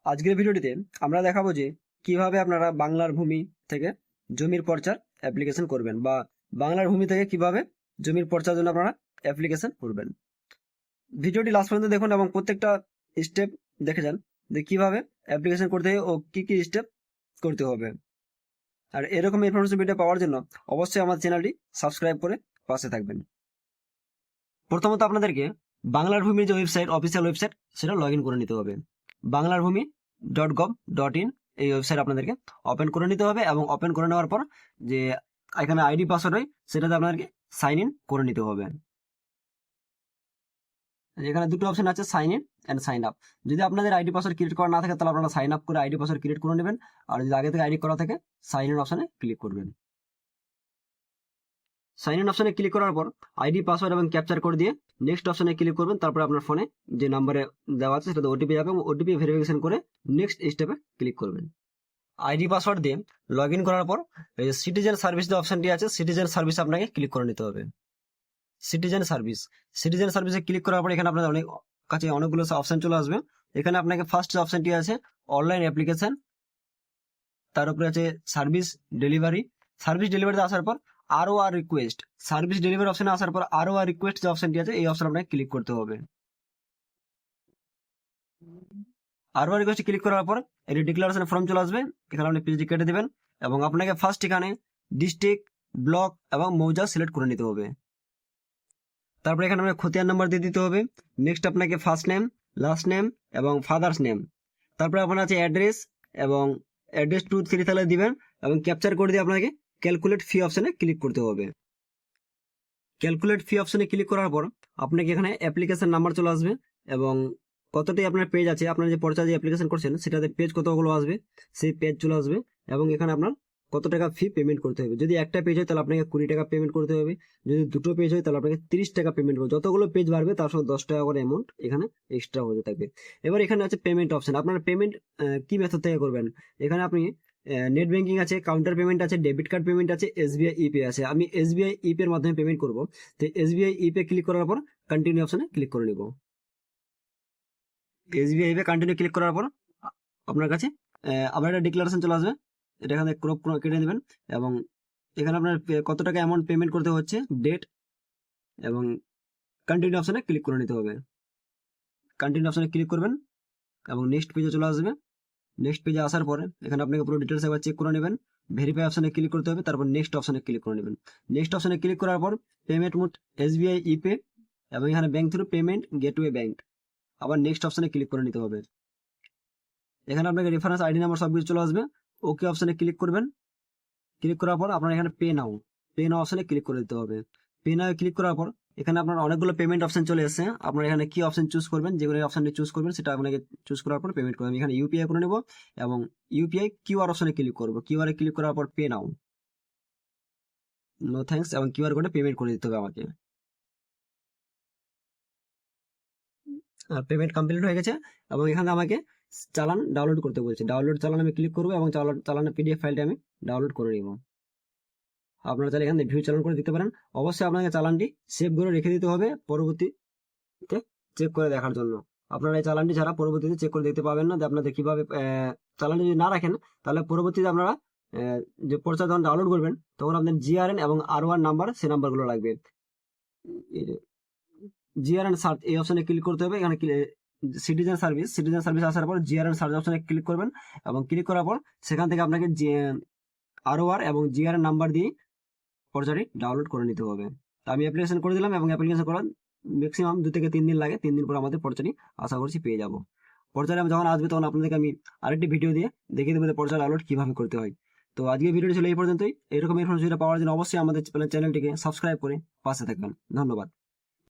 আজকের ভিডিওটিতে আমরা দেখাবো যে কিভাবে আপনারা বাংলার ভূমি থেকে জমির পর্চার অ্যাপ্লিকেশন করবেন বা বাংলার ভূমি থেকে কিভাবে জমির পর্চার জন্য আপনারা অ্যাপ্লিকেশন করবেন। ভিডিওটি লাস্ট পর্যন্ত দেখুন এবং প্রত্যেকটা স্টেপ দেখে যান যে কিভাবে অ্যাপ্লিকেশন করতে হবে ও কি কি স্টেপ করতে হবে। আর এরকম ইনফরমেশন ভিডিও পাওয়ার জন্য অবশ্যই আমার চ্যানেলটি সাবস্ক্রাইব করে পাশে থাকবেন। প্রথমত আপনাদেরকে বাংলার ভূমির যে ওয়েবসাইট, অফিসিয়াল ওয়েবসাইট, সেটা লগ ইন করে নিতে হবে। banglarbhumi.gov.in এই ওয়েবসাইট আপনাদেরকে ওপেন করে নিতে হবে এবং ওপেন করে নেওয়ার পর যে এখানে আইডি পাসওয়ার্ড হয় সেটাতে আপনাদেরকে সাইন ইন করে নিতে হবে। এখানে দুটো অপশন আছে, sign in and sign up. যদি আপনাদের আইডি পাসওয়ার্ড ক্রিয়েট করা না থাকে তাহলে আপনারা সাইন আপ করে আইডি পাসওয়ার্ড ক্রিয়েট করে নেবেন, আর যদি আগে থেকে আইডি করা থাকে সাইন ইন অপশনে ক্লিক করবেন। সাইন ইন অপশনে ক্লিক করার পর আইডি পাসওয়ার্ড এবং ক্যাপচার কোড দিয়ে নেক্সট অপশনে ক্লিক করবেন। তারপর আপনার ফোনে যে নাম্বারে দেওয়া আছে সেটাতে ওটিপি যাবে এবং ওটিপি ভেরিফিকেশন করে নেক্সট স্টেপে ক্লিক করবেন। আইডি পাসওয়ার্ড দিয়ে লগ ইন করার পর এই যে সিটিজেন সার্ভিস যে অপশনটি আছে, সিটিজেন সার্ভিস আপনাকে ক্লিক করে নিতে হবে। সিটিজেন সার্ভিসে ক্লিক করার পর এখানে আপনাদের কাছে অনেকগুলো অপশন চলে আসবে। এখানে আপনাকে ফার্স্ট যে অপশনটি আছে অনলাইন অ্যাপ্লিকেশন, তার উপরে আছে সার্ভিস ডেলিভারিতে আসার পর আরও আর রিকোয়েস্ট, সার্ভিস ডেলিভারি অপশনে আসার পর আরও আর রিকোয়েস্ট যে অপশনটি আছে এই অপশন আপনাকে ক্লিক করতে হবে। আরও আর রিকোয়েস্ট ক্লিক করার পর এটি ডিক্লারেশন ফর্ম চলে আসবে। এখানে আপনি পেজটি কেটে দেবেন এবং আপনাকে ফার্স্ট এখানে ডিস্ট্রিক্ট, ব্লক এবং মৌজা সিলেক্ট করে নিতে হবে। তারপরে এখানে আপনাকে খতিয়ান নাম্বার দিয়ে দিতে হবে। নেক্সট আপনাকে ফার্স্ট নেম, লাস্ট নেম এবং ফাদার্স নেম। তারপরে আপনার আছে অ্যাড্রেস এবং অ্যাড্রেস 2 3 তাহলে দিবেন এবং ক্যাপচার করে দিয়ে আপনাকে ক্যালকুলেট ফি অপশনে ক্লিক করতে হবে। ক্যালকুলেট ফি অপশনে ক্লিক করার পর আপনাকে এখানে অ্যাপ্লিকেশন নাম্বার চলে আসবে এবং কতটাই আপনার পেজ আছে, আপনার যে পর্চা যে অ্যাপ্লিকেশন করছেন সেটাতে পেজ কতগুলো আসবে সেই পেজ চলে আসবে এবং এখানে আপনার কত টাকা ফি পেমেন্ট করতে হবে। যদি একটা পেজ হয় তাহলে আপনাকে 20 টাকা পেমেন্ট করতে হবে, যদি দুটো পেজ হয় তাহলে আপনাকে 30 টাকা পেমেন্ট করবে। যতগুলো পেজ বাড়বে তার সঙ্গে 10 টাকা করে অ্যামাউন্ট এখানে এক্সট্রা হতে থাকবে। এবার এখানে আছে পেমেন্ট অপশন। আপনার পেমেন্ট কি মেথড থেকে করবেন, এখানে আপনি নেট ব্যাংকিং আছে, কাউন্টার পেমেন্ট আছে, ডেবিট কার্ড পেমেন্ট আছে, এসবিআই ইপে আছে। আমি এসবিআই ইপের মাধ্যমে পেমেন্ট করব, তো এসবিআই ইপে ক্লিক করার পর কন্টিনিউ অপশনে ক্লিক করে নিব। এসবিআই ইপে কন্টিনিউ ক্লিক করার পর আপনার কাছে আবার একটা ডিক্লারেশন চলে আসবে। এটা এখানে ক্রপ কেটে নেবেন এবং এখানে আপনার কত টাকা অ্যামাউন্ট পেমেন্ট করতে হচ্ছে, ডেট এবং কন্টিনিউ অপশনে ক্লিক করে নিতে হবে। কন্টিনিউ অপশনে ক্লিক করবেন এবং নেক্সট পেজে চলে আসবে। নেক্সট পেজে আসার পরে এখানে আপনাকে পুরো ডিটেলস একবার চেক করে নেবেন। ভেরিফাই অপশনে ক্লিক করতে হবে, তারপর নেক্সট অপশনে ক্লিক করে নেবেন। নেক্সট অপশনে ক্লিক করার পর পেমেন্ট মোড এসবিআই ইপে এবং এখানে bank through payment gateway bank, আবার নেক্সট অপশনে ক্লিক করে নিতে হবে। এখানে আপনাকে রেফারেন্স আইডি নাম্বার সবকিছু চলে আসবে। ওকে অপশনে ক্লিক করবেন। ক্লিক করার পর আপনার এখানে পে নাও অপশনে ক্লিক করে দিতে হবে। পে নাও ক্লিক করার পর এখানে আপনার অনেকগুলো পেমেন্ট অপশন চলে এসেছে। আপনার এখানে কি অপশন চুজ করবেন, যেগুলো অপশনটি চুজ করবেন সেটা আপনাকে চুজ করার পর পেমেন্ট করবেন। এখানে ইউপিআই করে নেব এবং ইউপিআই কিউআর অপশনে ক্লিক করবো। কিউআর এ ক্লিক করার পর পে নাও, নো থ্যাঙ্কস এবং কিউআর কোডে পেমেন্ট করে দিতে হবে আমাকে। পেমেন্ট কমপ্লিট হয়ে গেছে এবং এখানে আমাকে চালান ডাউনলোড করতে বলছে। ডাউনলোড চালান আমি ক্লিক করবো এবং চালানের পিডিএফ ফাইলটা আমি ডাউনলোড করে নিব। আপনারা চাইলে এখানে ভিউ চালান করে দিতে পারেন। অবশ্যই আপনাকে চালানটি সেভ করে রেখে দিতে হবে পরবর্তীতে চেক করে দেখার জন্য। আপনারা এই চালানটি ছাড়া পরবর্তীতে চেক করে দেখতে পাবেন না যে আপনাদের কিভাবে চালানটি যদি না রাখেন তাহলে পরবর্তীতে আপনারা যে পর্চা যখন ডাউনলোড করবেন তখন আপনার জিআরএন এবং আর1 নাম্বার, সেই নাম্বারগুলো লাগবে। জিআরএন সার্চ এই অপশনে ক্লিক করতে হবে। এখানে সিটিজেন সার্ভিস আসার পর জিআরএন সার্চ অপশনে ক্লিক করবেন এবং ক্লিক করার পর সেখান থেকে আপনাকে আর এবং জিআরএন নাম্বার দিয়ে পর্চাটি ডাউনলোড করে নিতে হবে। আমি অ্যাপ্লিকেশন করে দিলাম এবং অ্যাপ্লিকেশন করার ম্যাক্সিমাম 2 থেকে 3 দিন লাগে। 3 দিন পর আমাদের পর্চাটি আশা করছি পেয়ে যাবো। পর্চাটি যখন আসবে তখন আপনাদেরকে আমি আরেকটি ভিডিও দিয়ে দেখিয়ে দেবো পর্চা ডাউনলোড কিভাবে করতে হয়। তো আজকের ভিডিওটি ছিল এই পর্যন্তই। এরকম ইনফরমেশন পাওয়ার জন্য অবশ্যই আমাদের চ্যানেলটিকে সাবস্ক্রাইব করে পাশে থাকবেন। ধন্যবাদ।